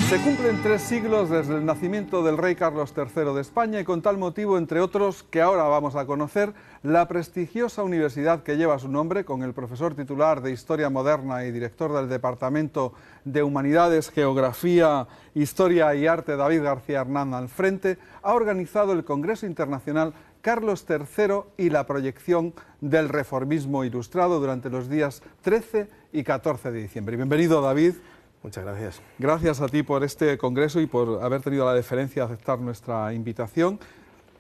Se cumplen 3 siglos desde el nacimiento del rey Carlos III de España y con tal motivo, entre otros, que ahora vamos a conocer, la prestigiosa universidad que lleva su nombre, con el profesor titular de Historia Moderna y director del Departamento de Humanidades, Geografía, Historia y Arte, David García Hernán, al frente, ha organizado el Congreso Internacional Carlos III y la proyección del reformismo ilustrado durante los días 13 y 14 de diciembre. Bienvenido, David. Muchas gracias. Gracias a ti por este congreso y por haber tenido la deferencia de aceptar nuestra invitación.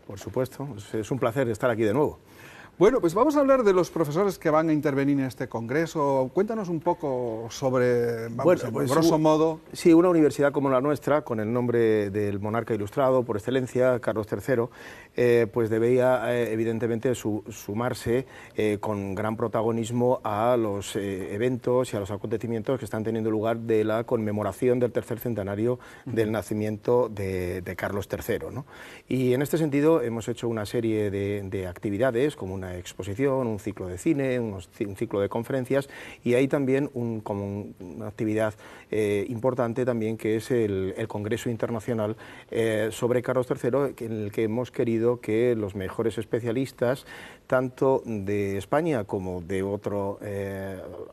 Por supuesto, es un placer estar aquí de nuevo. Bueno, pues vamos a hablar de los profesores que van a intervenir en este congreso. Cuéntanos un poco sobre, grosso modo. Sí, una universidad como la nuestra, con el nombre del monarca ilustrado por excelencia, Carlos III, pues debía evidentemente sumarse con gran protagonismo a los eventos y a los acontecimientos que están teniendo lugar de la conmemoración del tercer centenario del nacimiento de Carlos III, ¿no? Y en este sentido hemos hecho una serie de actividades, como una exposición, un ciclo de cine, un ciclo de conferencias, y hay también como una actividad importante también, que es el Congreso Internacional sobre Carlos III, en el que hemos querido que los mejores especialistas, tanto de España como de otro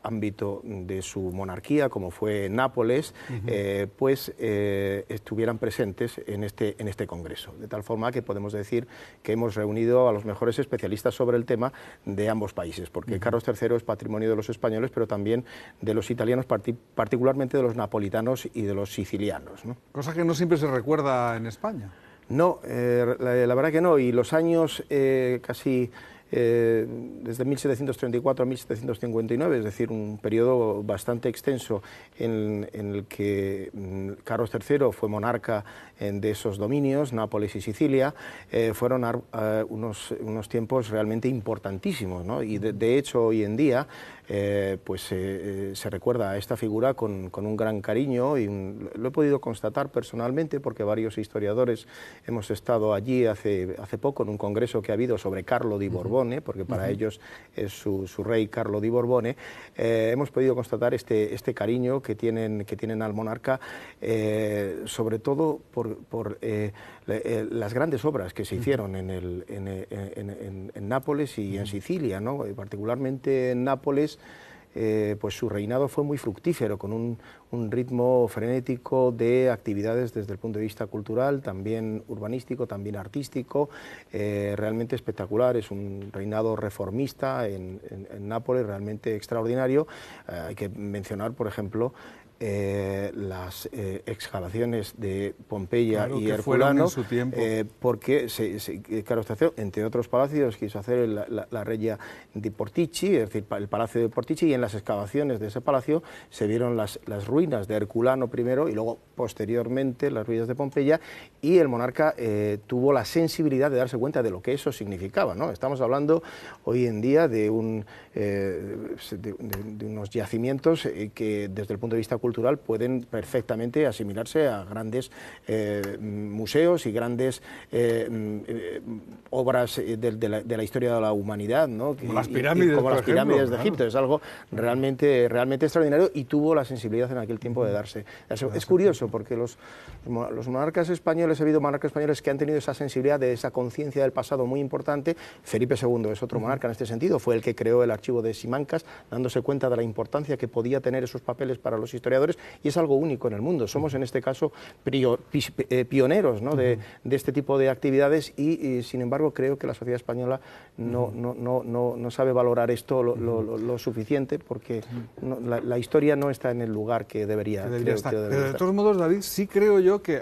ámbito de su monarquía, como fue Nápoles, pues estuvieran presentes en este congreso, de tal forma que podemos decir que hemos reunido a los mejores especialistas sobre el tema de ambos países, porque Carlos III es patrimonio de los españoles, pero también de los italianos, particularmente de los napolitanos y de los sicilianos, ¿no? Cosa que no siempre se recuerda en España. No, la verdad que no, y los años casi desde 1734 a 1759, es decir, un periodo bastante extenso en el que Carlos III fue monarca de esos dominios, Nápoles y Sicilia, fueron unos tiempos realmente importantísimos, ¿no? Y de hecho hoy en día pues se recuerda a esta figura con un gran cariño, y lo he podido constatar personalmente porque varios historiadores hemos estado allí hace poco en un congreso que ha habido sobre Carlo di Borbone, porque para ellos es su rey Carlo di Borbone. Hemos podido constatar este cariño que tienen al monarca, sobre todo por las grandes obras que se hicieron en Nápoles y en Sicilia, ¿no? Particularmente en Nápoles, pues su reinado fue muy fructífero, con un ritmo frenético de actividades desde el punto de vista cultural, también urbanístico, también artístico, realmente espectacular. Es un reinado reformista en Nápoles, realmente extraordinario. Hay que mencionar, por ejemplo, las excavaciones de Pompeya y Herculano, porque Carlos III, entre otros palacios, quiso hacer la Regia di Portici, es decir, el Palacio de Portici, y en las excavaciones de ese palacio se vieron las ruinas de Herculano primero y luego posteriormente las ruinas de Pompeya, y el monarca tuvo la sensibilidad de darse cuenta de lo que eso significaba, ¿no? Estamos hablando hoy en día de unos yacimientos que desde el punto de vista cultural pueden perfectamente asimilarse a grandes museos y grandes obras de la historia de la humanidad, ¿no? Como las pirámides, como las pirámides de Egipto. Claro. Es algo realmente extraordinario, y tuvo la sensibilidad en aquel tiempo de darse. Es curioso porque los monarcas españoles, ha habido monarcas españoles que han tenido esa sensibilidad, de esa conciencia del pasado muy importante. Felipe II es otro monarca en este sentido, fue el que creó el archivo de Simancas, dándose cuenta de la importancia que podía tener esos papeles para los historiadores, y es algo único en el mundo. Somos en este caso pioneros, ¿no? de este tipo de actividades, y sin embargo creo que la sociedad española no sabe valorar esto lo suficiente, porque la historia no está en el lugar que debería estar. De todos modos, David, sí creo yo que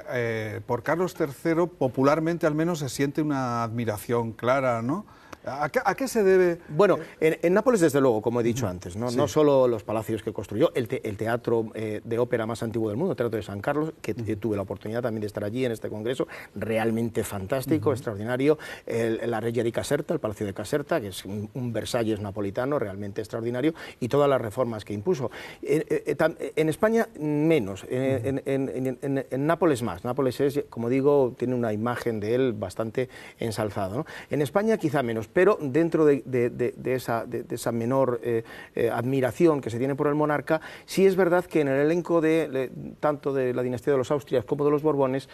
por Carlos III popularmente al menos se siente una admiración clara, ¿no? ¿A qué se debe? Bueno, en Nápoles, desde luego, como he dicho antes, ¿no? Sí. No solo los palacios que construyó, el teatro de ópera más antiguo del mundo, el Teatro de San Carlos, que tuve la oportunidad también de estar allí en este congreso, realmente fantástico, extraordinario. La Regia di Caserta, el Palacio de Caserta, que es un Versalles napolitano, realmente extraordinario, y todas las reformas que impuso. En España, menos. En Nápoles más. Nápoles es, como digo, tiene una imagen de él bastante ensalzada, ¿no? En España, quizá menos, pero dentro de esa menor admiración que se tiene por el monarca, sí es verdad que en el elenco tanto de la dinastía de los Austrias como de los Borbones,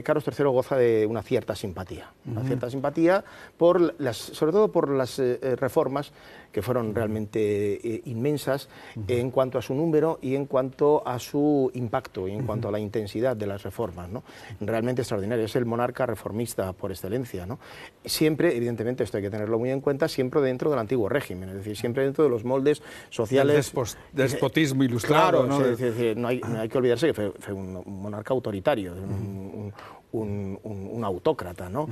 Carlos III goza de una cierta simpatía, sobre todo por las reformas que fueron realmente inmensas en cuanto a su número y en cuanto a su impacto y en cuanto a la intensidad de las reformas, ¿no? Realmente extraordinario, es el monarca reformista por excelencia, ¿no? Siempre, evidentemente, esto hay que tenerlo muy en cuenta, siempre dentro del antiguo régimen, es decir, siempre dentro de los moldes sociales. El despotismo ilustrado, claro, ¿no? Es decir, no hay que olvidarse que fue un monarca autoritario, un autócrata, ¿no?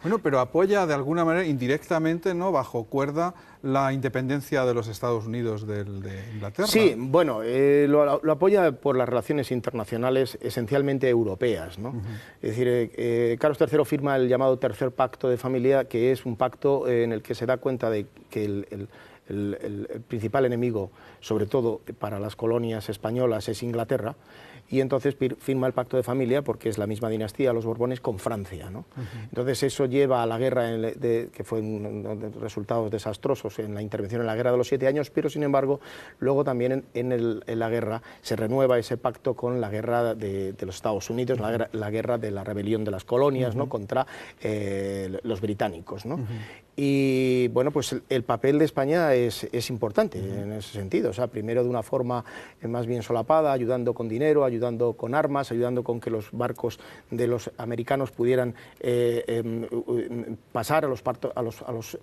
Bueno, pero apoya de alguna manera, indirectamente, ¿no?, bajo cuerda, la independencia de los Estados Unidos de Inglaterra. Sí, bueno, lo apoya por las relaciones internacionales esencialmente europeas, ¿no? Es decir, Carlos III firma el llamado Tercer Pacto de Familia, que es un pacto en el que se da cuenta de que el principal enemigo, sobre todo para las colonias españolas, es Inglaterra, y entonces firma el Pacto de Familia, porque es la misma dinastía, los Borbones, con Francia, ¿no? Entonces eso lleva a la guerra, que fue resultados desastrosos en la intervención en la Guerra de los 7 años, pero sin embargo luego también en la guerra se renueva ese pacto con la guerra de los Estados Unidos, la guerra de la rebelión de las colonias, ¿no?, contra los británicos, ¿no? Y bueno, pues el papel de España es importante en ese sentido, o sea, primero de una forma más bien solapada, ayudando con dinero, ayudando con armas, ayudando con que los barcos de los americanos pudieran pasar a los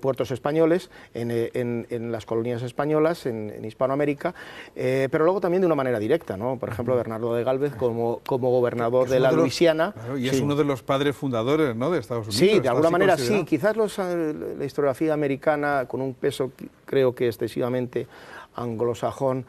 puertos españoles, en las colonias españolas, en Hispanoamérica, pero luego también de una manera directa, ¿no? Por ejemplo, Bernardo de Gálvez como gobernador de la Luisiana. Claro, y es uno de los padres fundadores, ¿no?, de Estados Unidos. Sí, de alguna manera sí, quizás la historiografía americana, con un peso creo que excesivamente anglosajón,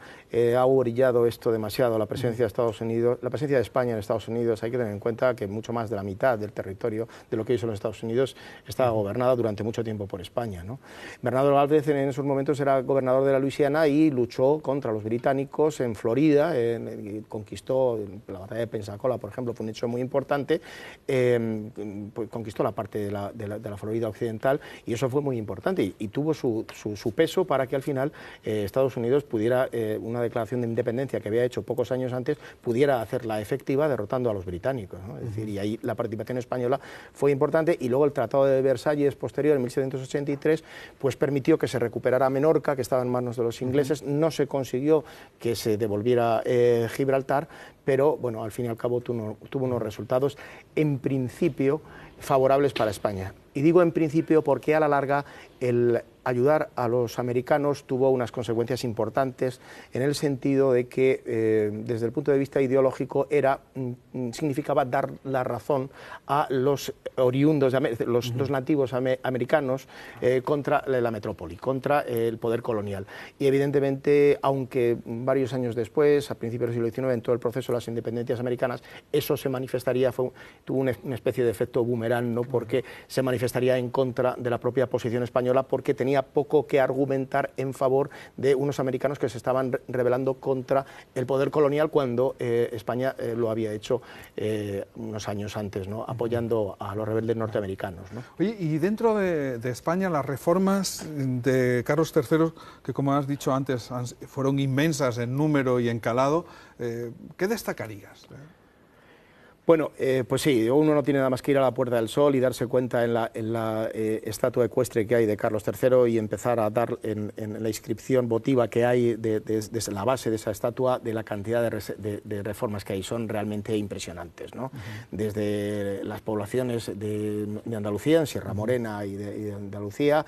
ha orillado esto demasiado, la presencia de Estados Unidos, la presencia de España en Estados Unidos. Hay que tener en cuenta que mucho más de la mitad del territorio de lo que hoy son los Estados Unidos estaba gobernada durante mucho tiempo por España, ¿no? Bernardo Gálvez en esos momentos era gobernador de la Luisiana y luchó contra los británicos en Florida, y conquistó la batalla de Pensacola, por ejemplo, fue un hecho muy importante, pues conquistó la parte de la Florida occidental, y eso fue muy importante y tuvo su peso para que al final Estados Unidos pudiera, una declaración de independencia que había hecho pocos años antes, pudiera hacerla efectiva derrotando a los británicos, ¿no? Es decir, y ahí la participación española fue importante, y luego el Tratado de Versalles posterior, en 1783, pues permitió que se recuperara Menorca, que estaba en manos de los ingleses. No se consiguió que se devolviera Gibraltar, pero bueno, al fin y al cabo tuvo unos resultados en principio favorables para España. Y digo en principio porque a la larga el ayudar a los americanos tuvo unas consecuencias importantes, en el sentido de que desde el punto de vista ideológico significaba dar la razón a los oriundos, los nativos americanos, contra la metrópoli, contra el poder colonial. Y evidentemente, aunque varios años después, a principios del siglo XIX, en todo el proceso de las independencias americanas, eso se manifestaría, tuvo una especie de efecto boomerang, ¿no?, porque se manifestaría en contra de la propia posición española, porque tenía poco que argumentar en favor de unos americanos que se estaban rebelando contra el poder colonial, cuando España lo había hecho unos años antes, ¿no?, apoyando a los rebeldes norteamericanos, ¿no? Oye, y dentro de España, las reformas de Carlos III, que como has dicho antes, fueron inmensas en número y en calado, ¿qué destacarías? Bueno, pues sí, uno no tiene nada más que ir a la Puerta del Sol y darse cuenta en la estatua ecuestre que hay de Carlos III, y empezar a dar en la inscripción votiva que hay desde la base de esa estatua, de la cantidad de reformas que hay. Son realmente impresionantes, ¿no? Desde las poblaciones de Andalucía, en Sierra Morena y de Andalucía,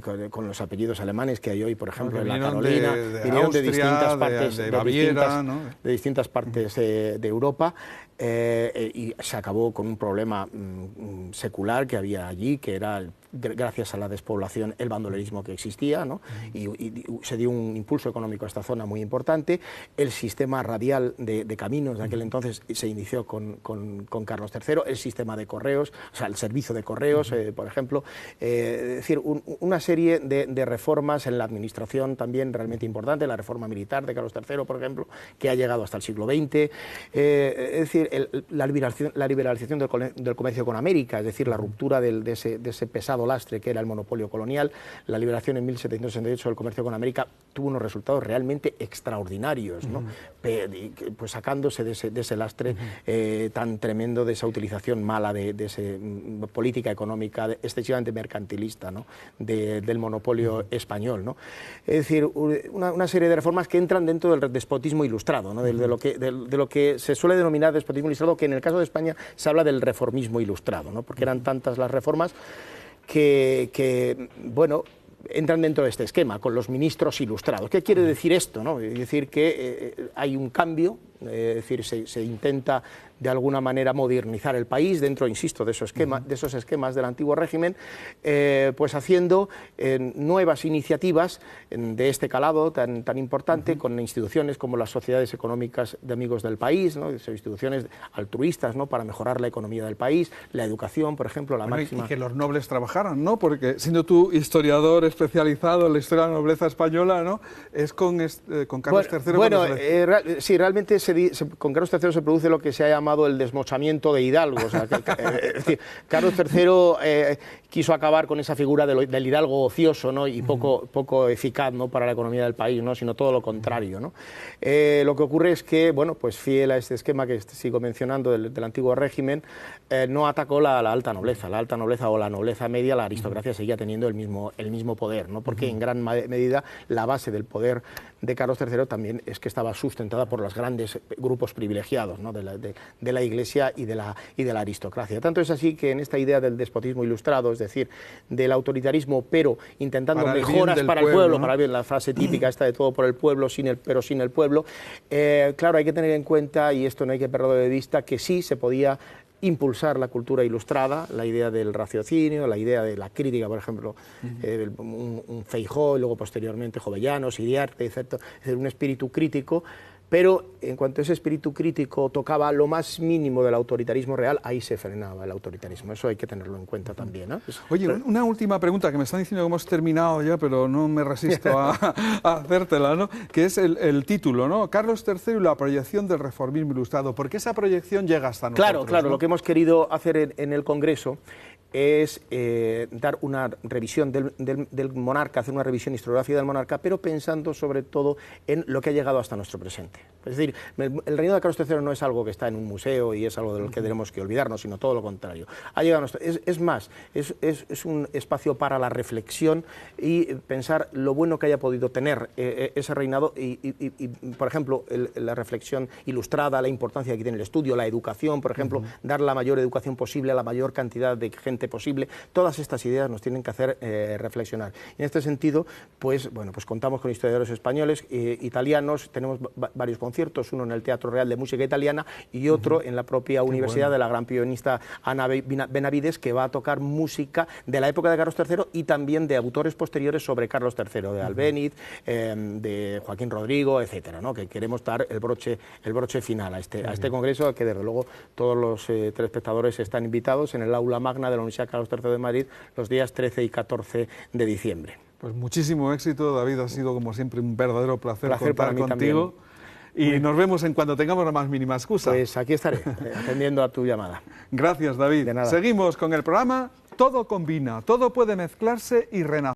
con los apellidos alemanes que hay hoy, por ejemplo, en la Carolina, vinieron de distintas partes, de Baviera, ¿no?, de distintas partes de Europa. Y se acabó con un problema secular que había allí, que era gracias a la despoblación, el bandolerismo que existía, ¿no? y se dio un impulso económico a esta zona muy importante. El sistema radial de caminos de aquel entonces se inició con Carlos III, el sistema de correos, o sea, el servicio de correos, por ejemplo, es decir, una serie de reformas en la administración también realmente importante, la reforma militar de Carlos III, por ejemplo, que ha llegado hasta el siglo XX, es decir, la liberalización del comercio con América, es decir, la ruptura de ese pesado lastre que era el monopolio colonial. La liberación en 1768 del comercio con América tuvo unos resultados realmente extraordinarios, ¿no? Pues sacándose de ese lastre tan tremendo, de esa utilización mala de esa política económica excesivamente mercantilista, ¿no? del monopolio español, ¿no? Es decir, una serie de reformas que entran dentro del despotismo ilustrado, ¿no? de lo que se suele denominar despotismo ilustrado, que en el caso de España se habla del reformismo ilustrado, ¿no? Porque eran tantas las reformas que bueno, entran dentro de este esquema, con los ministros ilustrados. ¿Qué quiere decir esto, no? Es decir, que hay un cambio, es decir, se intenta de alguna manera modernizar el país dentro, insisto, de esos esquemas del antiguo régimen, pues haciendo nuevas iniciativas de este calado tan importante, con instituciones como las sociedades económicas de amigos del país, ¿no? Son instituciones altruistas, ¿no? Para mejorar la economía del país, la educación, por ejemplo, la máxima... Y que los nobles trabajaran, ¿no? Porque siendo tú historiador especializado en la historia de la nobleza española, ¿no? Es con Carlos III... Bueno, sí, realmente con Carlos III se produce lo que se ha llamado el desmochamiento de Hidalgo. O sea, es decir, Carlos III quiso acabar con esa figura del hidalgo ocioso, ¿no? Y poco eficaz, ¿no? Para la economía del país, ¿no? Sino todo lo contrario, ¿no? Lo que ocurre es que, bueno, pues fiel a este esquema que sigo mencionando del antiguo régimen, no atacó la alta nobleza. La alta nobleza o la nobleza media, la aristocracia seguía teniendo el mismo poder, ¿no? Porque en gran medida la base del poder de Carlos III también es que estaba sustentada por los grandes grupos privilegiados, ¿no? de la Iglesia y de la aristocracia. Tanto es así que en esta idea del despotismo ilustrado, es decir, del autoritarismo, pero intentando mejoras para el pueblo, ¿no? Para bien, la frase típica esta de todo por el pueblo, pero sin el pueblo, claro, hay que tener en cuenta, y esto no hay que perderlo de vista, que sí se podía impulsar la cultura ilustrada, la idea del raciocinio, la idea de la crítica, por ejemplo, un Feijóo, y luego posteriormente Jovellanos, Iriarte, etc., es decir, un espíritu crítico. Pero en cuanto ese espíritu crítico tocaba lo más mínimo del autoritarismo real, ahí se frenaba el autoritarismo. Eso hay que tenerlo en cuenta también, ¿no? Oye, una última pregunta, que me están diciendo que hemos terminado ya, pero no me resisto a hacértela, ¿no? Que es el título, ¿no? Carlos III y la proyección del reformismo ilustrado. ¿Por qué esa proyección llega hasta nosotros? Claro, ¿no? Lo que hemos querido hacer en el Congreso es dar una revisión del monarca, hacer una revisión historiográfica del monarca, pero pensando sobre todo en lo que ha llegado hasta nuestro presente. Es decir, el reinado de Carlos III no es algo que está en un museo y es algo de lo que tenemos que olvidarnos, sino todo lo contrario. Ha llegado es más, es un espacio para la reflexión y pensar lo bueno que haya podido tener ese reinado y por ejemplo, la reflexión ilustrada, la importancia que tiene el estudio, la educación, por ejemplo, dar la mayor educación posible a la mayor cantidad de gente posible. Todas estas ideas nos tienen que hacer reflexionar. En este sentido, pues contamos con historiadores españoles, italianos, tenemos varios conciertos, uno en el Teatro Real de Música Italiana y otro en la propia universidad de la gran pianista Ana Benavides, que va a tocar música de la época de Carlos III y también de autores posteriores sobre Carlos III, de Albéniz, de Joaquín Rodrigo, etcétera, ¿no? Que queremos dar el broche final a este congreso, que desde luego todos los telespectadores están invitados en el aula magna de la Universidad Carlos III de Madrid los días 13 y 14 de diciembre. Pues muchísimo éxito, David, ha sido como siempre un verdadero placer contar para mí contigo. También. Y nos vemos en cuando tengamos la más mínima excusa. Pues aquí estaré, atendiendo a tu llamada. Gracias, David. De nada. Seguimos con el programa Todo combina, todo puede mezclarse y renacer.